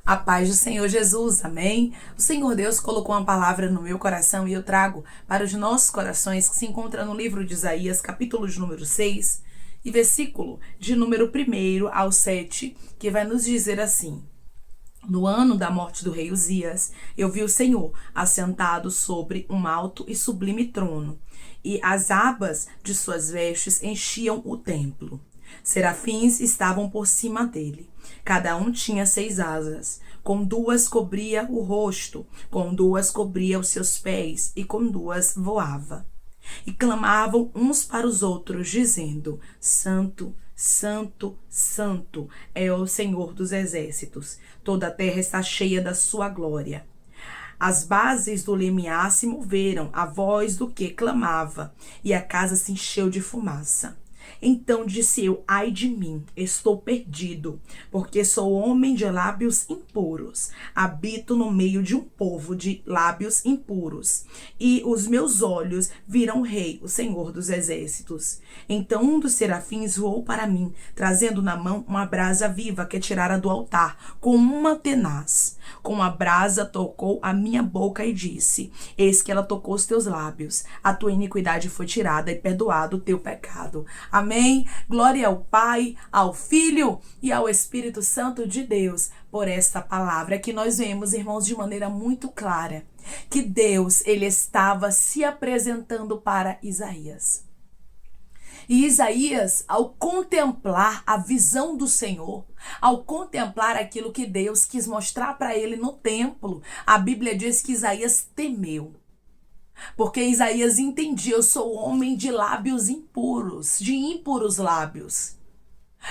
A paz do Senhor Jesus, amém? O Senhor Deus colocou uma palavra no meu coração e eu trago para os nossos corações, que se encontra no livro de Isaías, capítulo de número 6, e versículo de número 1 ao 7, que vai nos dizer assim: No ano da morte do rei Uzias, eu vi o Senhor assentado sobre um alto e sublime trono, e as abas de suas vestes enchiam o templo. Serafins estavam por cima dele. Cada um tinha 6 asas. Com 2 cobria o rosto, com 2 cobria os seus pés, e com 2 voava. E clamavam uns para os outros, dizendo: Santo, Santo, Santo é o Senhor dos exércitos. Toda a terra está cheia da sua glória. As bases do limiar se moveram, a voz do que clamava, e a casa se encheu de fumaça. Então disse eu: ai de mim, estou perdido, porque sou homem de lábios impuros. Habito no meio de um povo de lábios impuros. E os meus olhos viram o Rei, o Senhor dos exércitos. Então um dos serafins voou para mim, trazendo na mão uma brasa viva que tirara do altar, com uma tenaz. Com a brasa tocou a minha boca e disse: eis que ela tocou os teus lábios. A tua iniquidade foi tirada e perdoado o teu pecado. Amém. Glória ao Pai, ao Filho e ao Espírito Santo de Deus por esta palavra que nós vemos, irmãos, de maneira muito clara, que Deus, ele estava se apresentando para Isaías. E Isaías, ao contemplar a visão do Senhor, ao contemplar aquilo que Deus quis mostrar para ele no templo, a Bíblia diz que Isaías temeu. Porque Isaías entendia: eu sou homem de lábios impuros, de impuros lábios.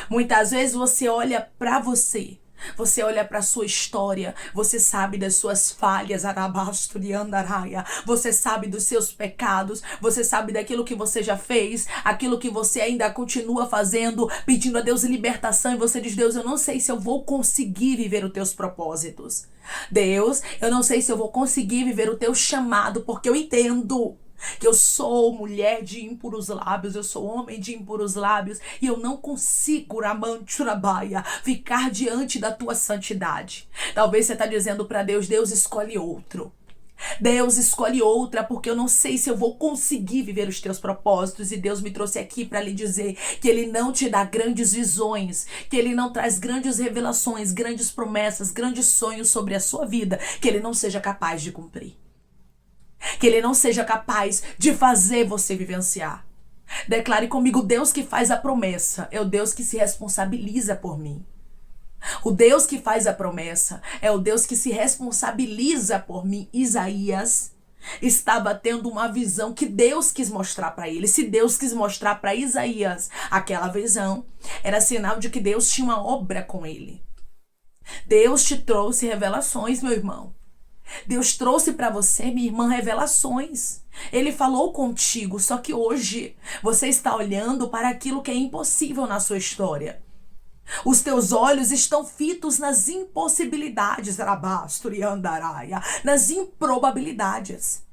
Muitas vezes você olha para você. Você olha para a sua história, você sabe das suas falhas, você sabe dos seus pecados, você sabe daquilo que você já fez, aquilo que você ainda continua fazendo, pedindo a Deus libertação, e você diz: Deus, eu não sei se eu vou conseguir viver os teus propósitos. Deus, eu não sei se eu vou conseguir viver o teu chamado, porque eu entendo que eu sou mulher de impuros lábios, eu sou homem de impuros lábios, e eu não consigo, Ramanturabaia, ficar diante da tua santidade. Talvez você está dizendo para Deus: Deus, escolhe outro. Deus, escolhe outra, porque eu não sei se eu vou conseguir viver os teus propósitos. E Deus me trouxe aqui para lhe dizer que Ele não te dá grandes visões, que Ele não traz grandes revelações, grandes promessas, grandes sonhos sobre a sua vida, que Ele não seja capaz de cumprir. Que Ele não seja capaz de fazer você vivenciar. Declare comigo: Deus que faz a promessa é o Deus que se responsabiliza por mim. O Deus que faz a promessa é o Deus que se responsabiliza por mim. Isaías estava tendo uma visão que Deus quis mostrar para ele. Se Deus quis mostrar para Isaías aquela visão, era sinal de que Deus tinha uma obra com ele. Deus te trouxe revelações, meu irmão. Deus trouxe para você, minha irmã, revelações. Ele falou contigo, só que hoje você está olhando para aquilo que é impossível na sua história. Os teus olhos estão fitos nas impossibilidades, nas improbabilidades.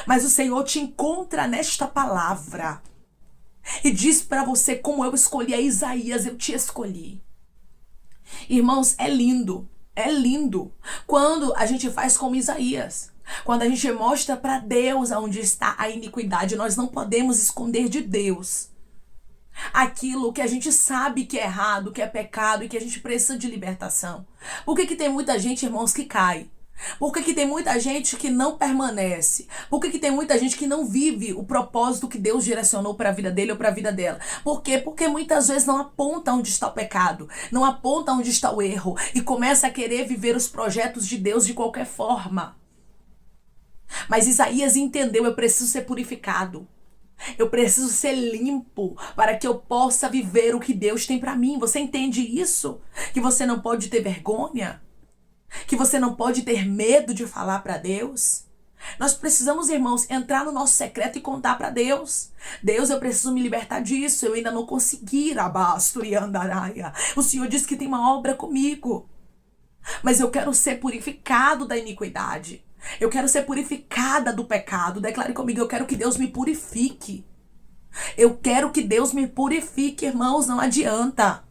Mas o Senhor te encontra nesta palavra e diz para você: como eu escolhi a Isaías, eu te escolhi. Irmãos, é lindo. É lindo quando a gente faz como Isaías. Quando a gente mostra para Deus onde está a iniquidade. Nós não podemos esconder de Deus aquilo que a gente sabe que é errado, que é pecado e que a gente precisa de libertação. Por que tem muita gente, irmãos, que cai? Por que tem muita gente que não permanece? Por que tem muita gente que não vive o propósito que Deus direcionou para a vida dele ou para a vida dela? Por quê? Porque muitas vezes não aponta onde está o pecado, não aponta onde está o erro e começa a querer viver os projetos de Deus de qualquer forma. Mas Isaías entendeu: eu preciso ser purificado. Eu preciso ser limpo para que eu possa viver o que Deus tem para mim. Você entende isso? Que você não pode ter vergonha? Que você não pode ter medo de falar para Deus? Nós precisamos, irmãos, entrar no nosso secreto e contar para Deus. Deus, eu preciso me libertar disso. Eu ainda não consegui, O Senhor disse que tem uma obra comigo. Mas eu quero ser purificado da iniquidade. Eu quero ser purificada do pecado. Declare comigo: eu quero que Deus me purifique. Eu quero que Deus me purifique, irmãos, não adianta.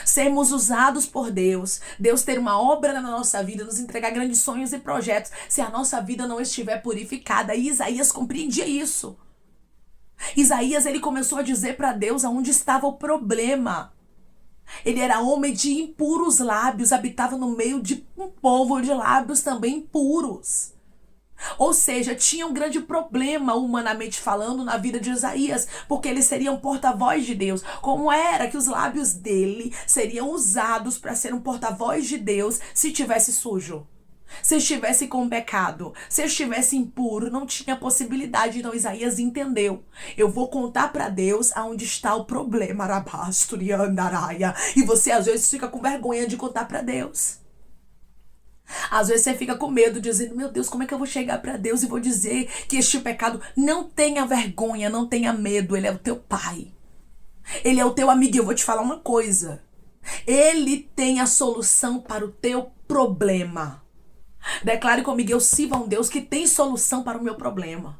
sermos usados por Deus, Deus ter uma obra na nossa vida, nos entregar grandes sonhos e projetos, se a nossa vida não estiver purificada. E Isaías compreendia isso. Isaías, ele começou a dizer para Deus aonde estava o problema. Ele era homem de impuros lábios, habitava no meio de um povo de lábios também impuros. Ou seja, tinha um grande problema, humanamente falando, na vida de Isaías, porque ele seria um porta-voz de Deus. Como era que os lábios dele seriam usados para ser um porta-voz de Deus se estivesse sujo? Se estivesse com pecado, se estivesse impuro, não tinha possibilidade. Então Isaías entendeu. Eu vou contar para Deus aonde está o problema. E você às vezes fica com vergonha de contar para Deus. Às vezes você fica com medo, dizendo, meu Deus, como é que eu vou chegar para Deus e vou dizer que este pecado? Não tenha vergonha, não tenha medo. Ele é o teu pai. Ele é o teu amigo. E eu vou te falar uma coisa. Ele tem a solução para o teu problema. Declare comigo, eu sirvo a um Deus que tem solução para o meu problema.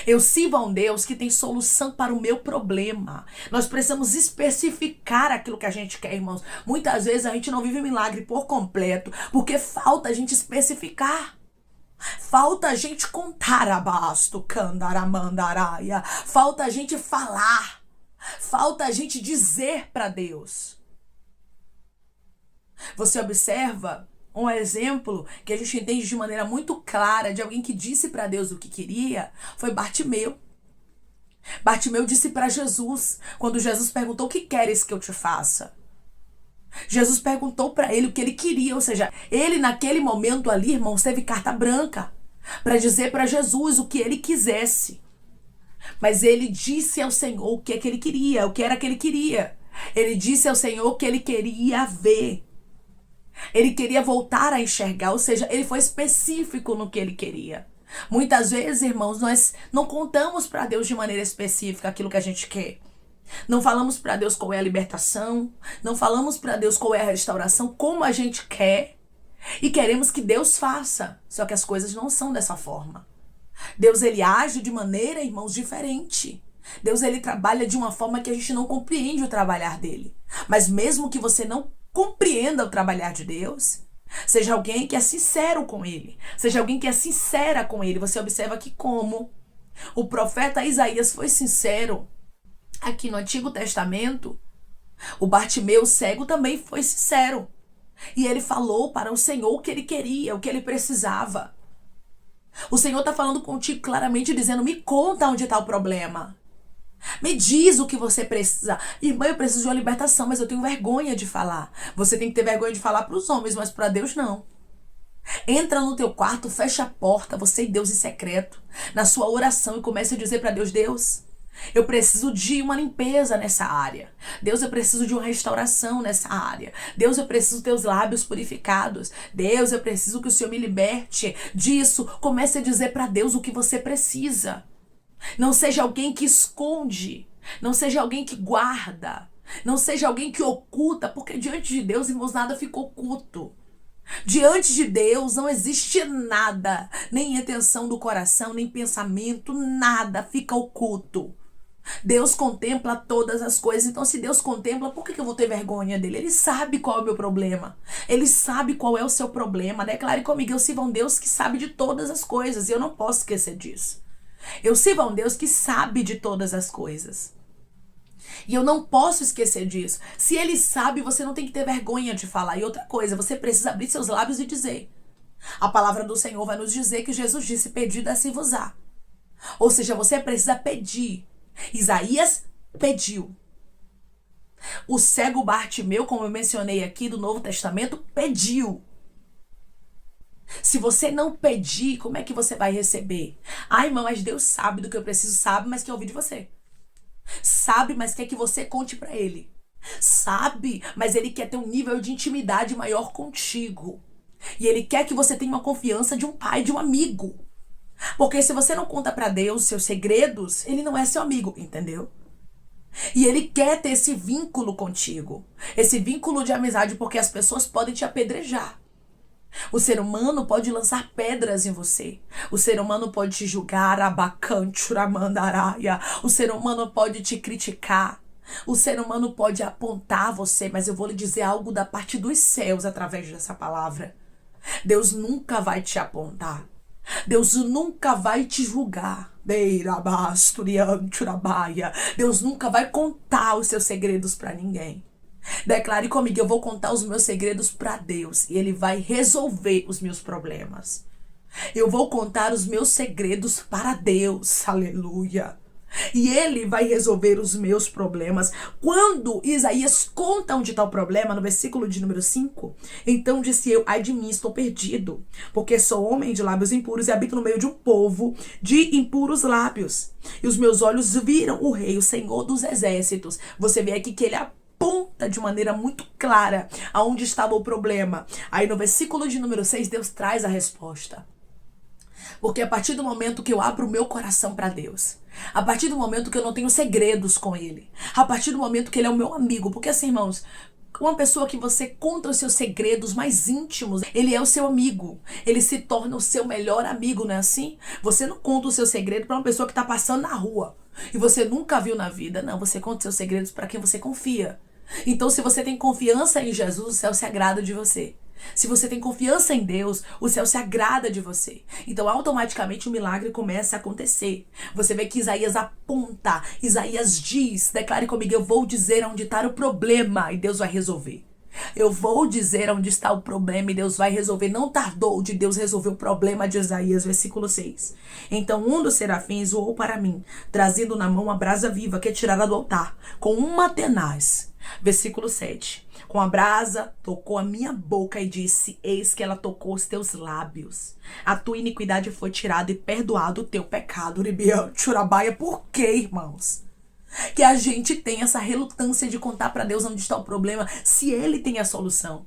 Eu sirvo a um Deus que tem solução para o meu problema. Nós precisamos especificar aquilo que a gente quer, irmãos. Muitas vezes a gente não vive milagre por completo, porque falta a gente especificar. Falta a gente contar abasto, candaramandaraia. Falta a gente falar. Falta a gente dizer para Deus. Você observa um exemplo que a gente entende de maneira muito clara de alguém que disse para Deus o que queria, foi Bartimeu. Bartimeu disse para Jesus, quando Jesus perguntou, o que queres que eu te faça? Jesus perguntou para ele o que ele queria, ou seja, ele naquele momento ali, irmãos, teve carta branca para dizer para Jesus o que ele quisesse. Mas ele disse ao Senhor o que é que ele queria, o que era que ele queria. Ele disse ao Senhor que ele queria ver. Ele queria voltar a enxergar, ou seja, ele foi específico no que ele queria. Muitas vezes, irmãos, nós não contamos para Deus de maneira específica aquilo que a gente quer. Não falamos para Deus qual é a libertação, não falamos para Deus qual é a restauração, como a gente quer, e queremos que Deus faça. Só que as coisas não são dessa forma. Deus, ele age de maneira, irmãos, diferente. Deus, ele trabalha de uma forma que a gente não compreende o trabalhar dele. Mas mesmo que você não compreenda o trabalhar de Deus, seja alguém que é sincero com ele, seja alguém que é sincera com ele. Você observa que como o profeta Isaías foi sincero aqui no Antigo Testamento, o Bartimeu cego também foi sincero. E ele falou para o Senhor o que ele queria, o que ele precisava. O Senhor está falando contigo claramente, dizendo, me conta onde está o problema. Me diz o que você precisa. Irmã, eu preciso de uma libertação, mas eu tenho vergonha de falar. Você tem que ter vergonha de falar para os homens, mas para Deus não. Entra no teu quarto, fecha a porta, você e Deus em secreto, na sua oração, e comece a dizer para Deus, Deus, eu preciso de uma limpeza nessa área. Deus, eu preciso de uma restauração nessa área. Deus, eu preciso ter os lábios purificados. Deus, eu preciso que o Senhor me liberte disso. Comece a dizer para Deus o que você precisa. Não seja alguém que esconde, não seja alguém que guarda, não seja alguém que oculta, porque diante de Deus, irmãos, nada fica oculto. Diante de Deus não existe nada, nem intenção do coração, nem pensamento, nada fica oculto. Deus contempla todas as coisas, então se Deus contempla, por que eu vou ter vergonha dele? Ele sabe qual é o meu problema, ele sabe qual é o seu problema. Declare comigo, eu sirvo a um Deus que sabe de todas as coisas, e eu não posso esquecer disso. Eu sirvo a um Deus que sabe de todas as coisas. E eu não posso esquecer disso. Se ele sabe, você não tem que ter vergonha de falar. E outra coisa, você precisa abrir seus lábios e dizer. A palavra do Senhor vai nos dizer que Jesus disse, pedi, dá-se-vos-á. Ou seja, você precisa pedir. Isaías pediu. O cego Bartimeu, como eu mencionei aqui do Novo Testamento, pediu. Se você não pedir, como é que você vai receber? Ai, irmã, mas Deus sabe do que eu preciso, sabe, mas quer ouvir de você. Sabe, mas quer que você conte para ele. Sabe, mas ele quer ter um nível de intimidade maior contigo. E ele quer que você tenha uma confiança de um pai, de um amigo. Porque se você não conta para Deus seus segredos, ele não é seu amigo, entendeu? E ele quer ter esse vínculo contigo. Esse vínculo de amizade, porque as pessoas podem te apedrejar. O ser humano pode lançar pedras em você. O ser humano pode te julgar, abacante, uramandaraia. O ser humano pode te criticar. O ser humano pode apontar você, mas eu vou lhe dizer algo da parte dos céus através dessa palavra. Deus nunca vai te apontar. Deus nunca vai te julgar. Deus nunca vai contar os seus segredos para ninguém. Declare comigo, eu vou contar os meus segredos para Deus e Ele vai resolver os meus problemas. Eu vou contar os meus segredos para Deus, aleluia. E Ele vai resolver os meus problemas. Quando Isaías conta onde está o problema, no versículo de número 5, então disse eu, ai de mim, estou perdido, porque sou homem de lábios impuros e habito no meio de um povo de impuros lábios. E os meus olhos viram o Rei, o Senhor dos exércitos. Você vê aqui que ele aponta de maneira muito clara aonde estava o problema. Aí no versículo de número 6, Deus traz a resposta. Porque a partir do momento que eu abro o meu coração para Deus, a partir do momento que eu não tenho segredos com Ele, a partir do momento que Ele é o meu amigo, porque assim, irmãos, uma pessoa que você conta os seus segredos mais íntimos, ele é o seu amigo, ele se torna o seu melhor amigo, não é assim? Você não conta o seu segredo para uma pessoa que está passando na rua e você nunca viu na vida, não, você conta os seus segredos para quem você confia. Então, se você tem confiança em Jesus, o céu se agrada de você. Se você tem confiança em Deus, o céu se agrada de você. Então, automaticamente, o milagre começa a acontecer. Você vê que Isaías aponta, Isaías diz, declare comigo, eu vou dizer onde está o problema e Deus vai resolver. Eu vou dizer onde está o problema e Deus vai resolver. Não tardou de Deus resolver o problema de Isaías, versículo 6. Então um dos serafins voou para mim, trazendo na mão a brasa viva que é tirada do altar, com uma tenaz. Versículo 7. Com a brasa tocou a minha boca e disse, eis que ela tocou os teus lábios. A tua iniquidade foi tirada e perdoado o teu pecado. Por quê, irmãos? Que a gente tem essa relutância de contar para Deus onde está o problema, se Ele tem a solução.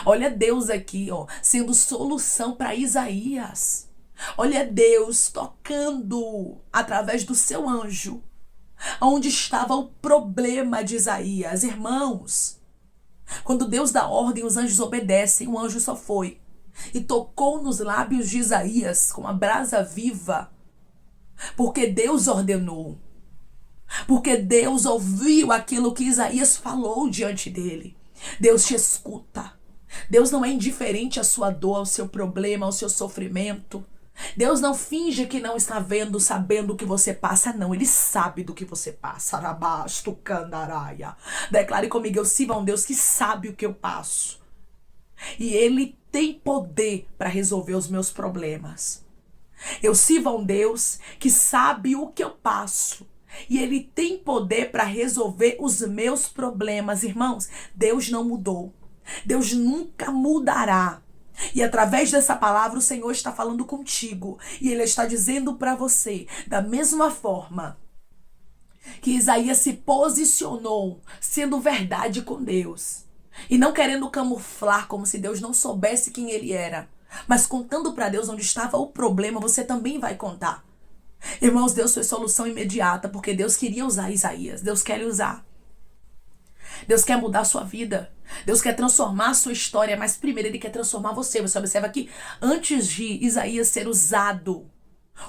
Olha Deus aqui, ó, sendo solução para Isaías. Olha Deus tocando através do seu anjo onde estava o problema de Isaías. Irmãos, quando Deus dá ordem, os anjos obedecem. O anjo só foi e tocou nos lábios de Isaías com a brasa viva, porque Deus ordenou. Porque Deus ouviu aquilo que Isaías falou diante dele. Deus te escuta. Deus não é indiferente à sua dor, ao seu problema, ao seu sofrimento. Deus não finge que não está vendo, sabendo o que você passa, não. Ele sabe do que você passa. Arabasto, candaraia. Declare comigo, eu sirvo a um Deus que sabe o que eu passo. E Ele tem poder para resolver os meus problemas. Eu sirvo a um Deus que sabe o que eu passo. E Ele tem poder para resolver os meus problemas. Irmãos, Deus não mudou. Deus nunca mudará. E através dessa palavra o Senhor está falando contigo. E Ele está dizendo para você, da mesma forma que Isaías se posicionou, sendo verdade com Deus. E não querendo camuflar como se Deus não soubesse quem Ele era. Mas contando para Deus onde estava o problema, você também vai contar. Irmãos, Deus foi solução imediata, porque Deus queria usar Isaías. Deus quer lhe usar. Deus quer mudar a sua vida. Deus quer transformar a sua história, mas primeiro Ele quer transformar você. Você observa que antes de Isaías ser usado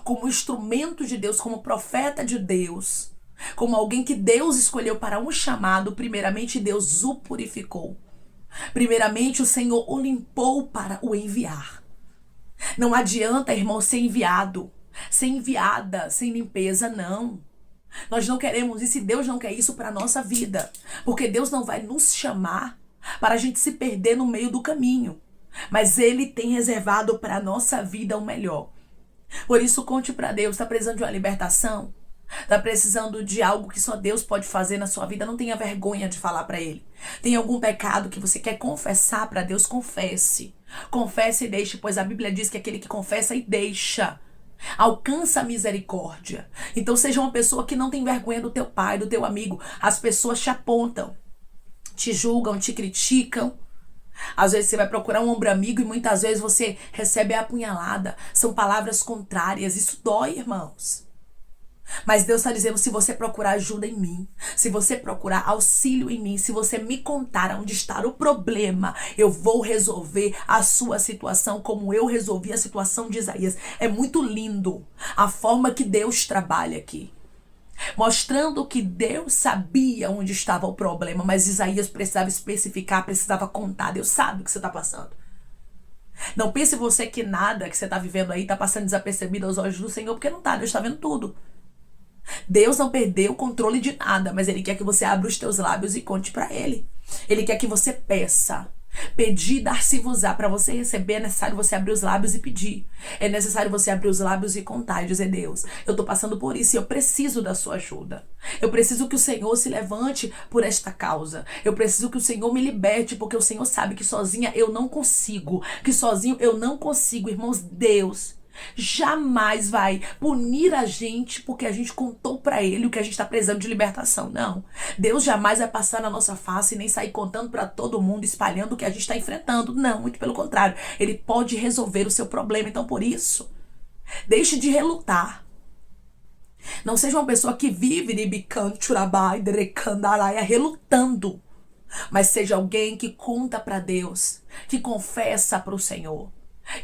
como instrumento de Deus, como profeta de Deus, como alguém que Deus escolheu para um chamado, primeiramente Deus o purificou. Primeiramente o Senhor o limpou para o enviar. Não adianta, irmão, ser enviado, ser enviada, sem limpeza, não. Nós não queremos isso e Deus não quer isso para a nossa vida. Porque Deus não vai nos chamar para a gente se perder no meio do caminho. Mas Ele tem reservado para a nossa vida o melhor. Por isso, conte para Deus. Está precisando de uma libertação? Está precisando de algo que só Deus pode fazer na sua vida? Não tenha vergonha de falar para Ele. Tem algum pecado que você quer confessar para Deus? Confesse. Confesse e deixe, pois a Bíblia diz que aquele que confessa e deixa alcança a misericórdia. Então seja uma pessoa que não tem vergonha do teu pai, do teu amigo. As pessoas te apontam, te julgam, te criticam. Às vezes você vai procurar um ombro amigo e muitas vezes você recebe a apunhalada. São palavras contrárias. Isso dói, irmãos. Mas Deus está dizendo, se você procurar ajuda em mim, se você procurar auxílio em mim, se você me contar onde está o problema, eu vou resolver a sua situação como eu resolvi a situação de Isaías. É muito lindo a forma que Deus trabalha aqui. mostrando que Deus sabia onde estava o problema, mas Isaías precisava especificar, precisava contar. Deus sabe o que você está passando. Não pense você que nada que você está vivendo aí está passando desapercebido aos olhos do Senhor, porque não está. Deus está vendo tudo. Deus não perdeu o controle de nada, mas Ele quer que você abra os teus lábios e conte para Ele. Ele quer que você peça. Pedir, dar-se-vos-á. Para você receber é necessário você abrir os lábios e pedir. É necessário você abrir os lábios e contar e dizer: Deus, eu estou passando por isso e eu preciso da sua ajuda. Eu preciso que o Senhor se levante por esta causa. Eu preciso que o Senhor me liberte, porque o Senhor sabe que sozinha eu não consigo. Que sozinho eu não consigo. Irmãos, Deus jamais vai punir a gente porque a gente contou pra Ele o que a gente tá precisando de libertação. Não. Deus jamais vai passar na nossa face e nem sair contando pra todo mundo, espalhando o que a gente tá enfrentando. Não, muito pelo contrário. Ele pode resolver o seu problema. Então, por isso, deixe de relutar. Não seja uma pessoa que vive relutando. Mas seja alguém que conta pra Deus, que confessa pro Senhor,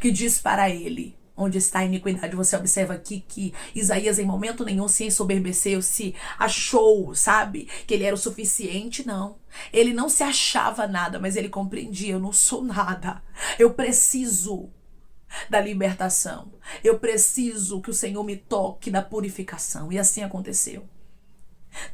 que diz para Ele onde está a iniquidade. Você observa aqui que Isaías em momento nenhum se ensoberbeceu, se achou, sabe, que ele era o suficiente. Não, ele não se achava nada, mas ele compreendia: eu não sou nada, eu preciso da libertação, eu preciso que o Senhor me toque da purificação. E assim aconteceu.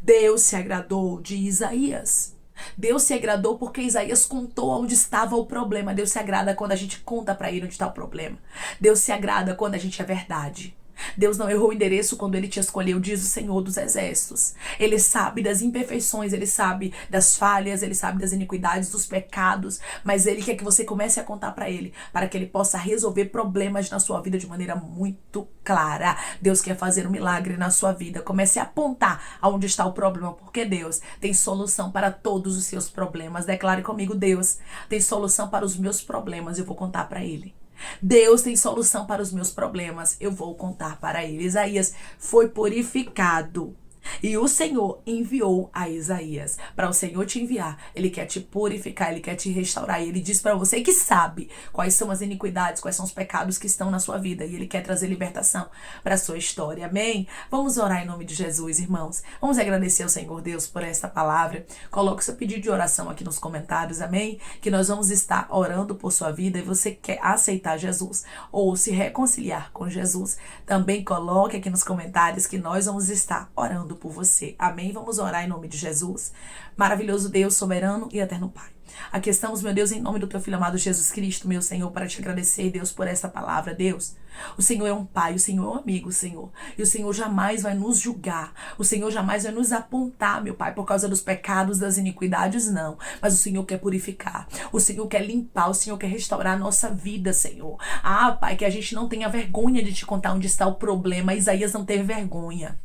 Deus se agradou de Isaías. Deus se agradou porque Isaías contou onde estava o problema. Deus se agrada quando a gente conta para Ele onde está o problema. Deus se agrada quando a gente é verdade. Deus não errou o endereço quando Ele te escolheu, diz o Senhor dos Exércitos. Ele sabe das imperfeições, Ele sabe das falhas, Ele sabe das iniquidades, dos pecados, mas Ele quer que você comece a contar para Ele, para que Ele possa resolver problemas na sua vida de maneira muito clara. Deus quer fazer um milagre na sua vida. Comece a apontar aonde está o problema, porque Deus tem solução para todos os seus problemas. Declare comigo: Deus tem solução para os meus problemas, eu vou contar para Ele. Deus tem solução para os meus problemas, eu vou contar para Ele. Isaías foi purificado e o Senhor enviou a Isaías. Para o Senhor te enviar, Ele quer te purificar, Ele quer te restaurar. E Ele diz para você que sabe quais são as iniquidades, quais são os pecados que estão na sua vida. E Ele quer trazer libertação para a sua história. Amém? Vamos orar em nome de Jesus, irmãos. Vamos agradecer ao Senhor Deus por esta palavra. Coloque seu pedido de oração aqui nos comentários. Amém? Que nós vamos estar orando por sua vida. E você quer aceitar Jesus ou se reconciliar com Jesus, também coloque aqui nos comentários que nós vamos estar orando por você. Amém? Vamos orar em nome de Jesus. Maravilhoso Deus, soberano e eterno Pai. Aqui estamos, meu Deus, em nome do Teu Filho amado Jesus Cristo, meu Senhor, para te agradecer, Deus, por essa palavra, Deus. O Senhor é um Pai, o Senhor é um amigo, Senhor. E o Senhor jamais vai nos julgar. O Senhor jamais vai nos apontar, meu Pai, por causa dos pecados, das iniquidades, não. Mas o Senhor quer purificar. O Senhor quer limpar. O Senhor quer restaurar a nossa vida, Senhor. Ah, Pai, que a gente não tenha vergonha de te contar onde está o problema. Isaías não teve vergonha.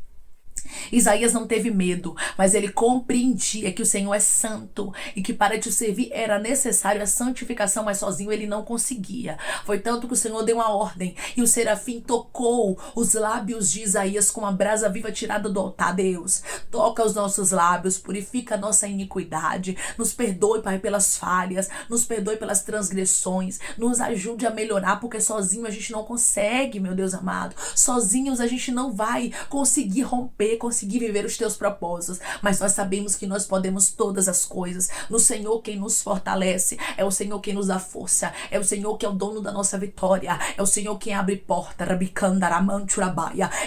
Isaías não teve medo, mas ele compreendia que o Senhor é santo e que para te servir era necessário a santificação, mas sozinho ele não conseguia. Foi tanto que o Senhor deu uma ordem e o serafim tocou os lábios de Isaías com a brasa viva tirada do altar. Deus, toca os nossos lábios, purifica a nossa iniquidade, nos perdoe, Pai, pelas falhas, nos perdoe pelas transgressões, nos ajude a melhorar, porque sozinho a gente não consegue, meu Deus amado. Sozinhos a gente não vai conseguir romper, conseguir viver os teus propósitos, mas nós sabemos que nós podemos todas as coisas no Senhor. Quem nos fortalece é o Senhor, quem nos dá força, é o Senhor que é o dono da nossa vitória, é o Senhor quem abre porta,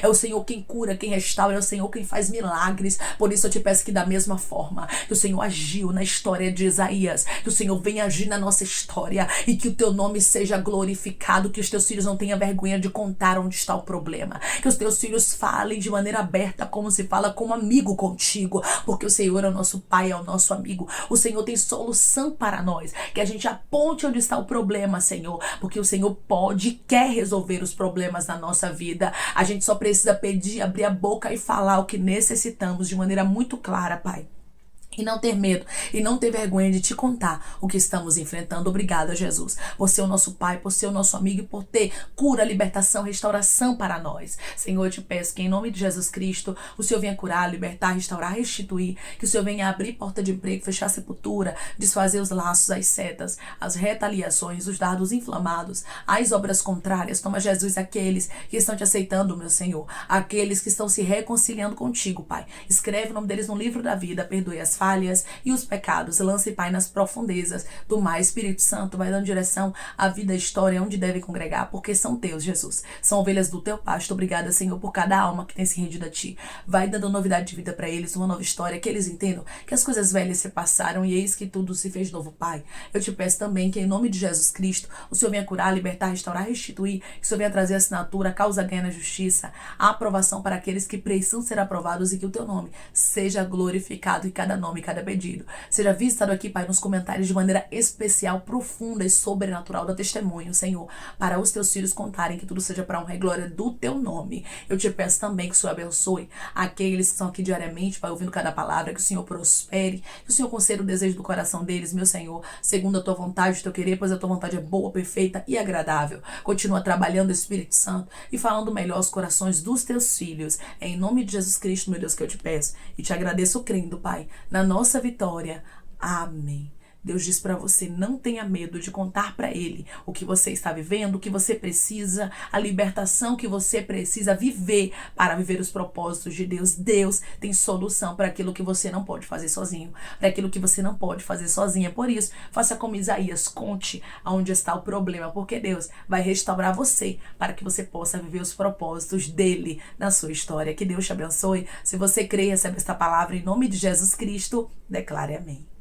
é o Senhor quem cura, quem restaura, é o Senhor quem faz milagres. Por isso eu te peço que da mesma forma que o Senhor agiu na história de Isaías, que o Senhor venha agir na nossa história e que o teu nome seja glorificado, que os teus filhos não tenham vergonha de contar onde está o problema, que os teus filhos falem de maneira aberta, como se fala como amigo contigo, porque o Senhor é o nosso Pai, é o nosso amigo. O Senhor tem solução para nós, que a gente aponte onde está o problema, Senhor, porque o Senhor pode e quer resolver os problemas na nossa vida. A gente só precisa pedir, abrir a boca e falar o que necessitamos de maneira muito clara, Pai. E não ter medo, e não ter vergonha de te contar o que estamos enfrentando. Obrigada, Jesus. Por ser o nosso Pai, por ser o nosso amigo e por ter cura, libertação, restauração para nós. Senhor, eu te peço que em nome de Jesus Cristo, o Senhor venha curar, libertar, restaurar, restituir. Que o Senhor venha abrir porta de emprego, fechar a sepultura, desfazer os laços, as setas, as retaliações, os dardos inflamados, as obras contrárias. Toma, Jesus, aqueles que estão te aceitando, meu Senhor. Aqueles que estão se reconciliando contigo, Pai. Escreve o nome deles no livro da vida, perdoe as falhas e os pecados. Lance, Pai, nas profundezas do mar. Espírito Santo, vai dando direção à vida, à história, onde deve congregar, porque são teus, Jesus. São ovelhas do teu pasto. Obrigada, Senhor, por cada alma que tem se rendido a ti. Vai dando novidade de vida para eles, uma nova história, que eles entendam que as coisas velhas se passaram e eis que tudo se fez novo, Pai. Eu te peço também que em nome de Jesus Cristo, o Senhor venha curar, libertar, restaurar, restituir, que o Senhor venha trazer assinatura, causa ganha na justiça, a aprovação para aqueles que precisam ser aprovados e que o teu nome seja glorificado em cada nome, em cada pedido. Seja visitado aqui, Pai, nos comentários de maneira especial, profunda e sobrenatural da testemunho, Senhor, para os teus filhos contarem que tudo seja para honra e glória do teu nome. Eu te peço também que o Senhor abençoe aqueles que estão aqui diariamente, Pai, ouvindo cada palavra, que o Senhor prospere, que o Senhor conceda o desejo do coração deles, meu Senhor, segundo a tua vontade, o teu querer, pois a tua vontade é boa, perfeita e agradável. Continua trabalhando, Espírito Santo, e falando melhor aos corações dos teus filhos. É em nome de Jesus Cristo, meu Deus, que eu te peço e te agradeço crendo, Pai, na nossa vitória. Amém. Deus diz para você, não tenha medo de contar para Ele o que você está vivendo, o que você precisa, a libertação que você precisa viver para viver os propósitos de Deus. Deus tem solução para aquilo que você não pode fazer sozinho, para aquilo que você não pode fazer sozinha. Por isso, faça como Isaías, conte aonde está o problema, porque Deus vai restaurar você para que você possa viver os propósitos dele na sua história. Que Deus te abençoe. Se você crê e recebe esta palavra em nome de Jesus Cristo, declare amém.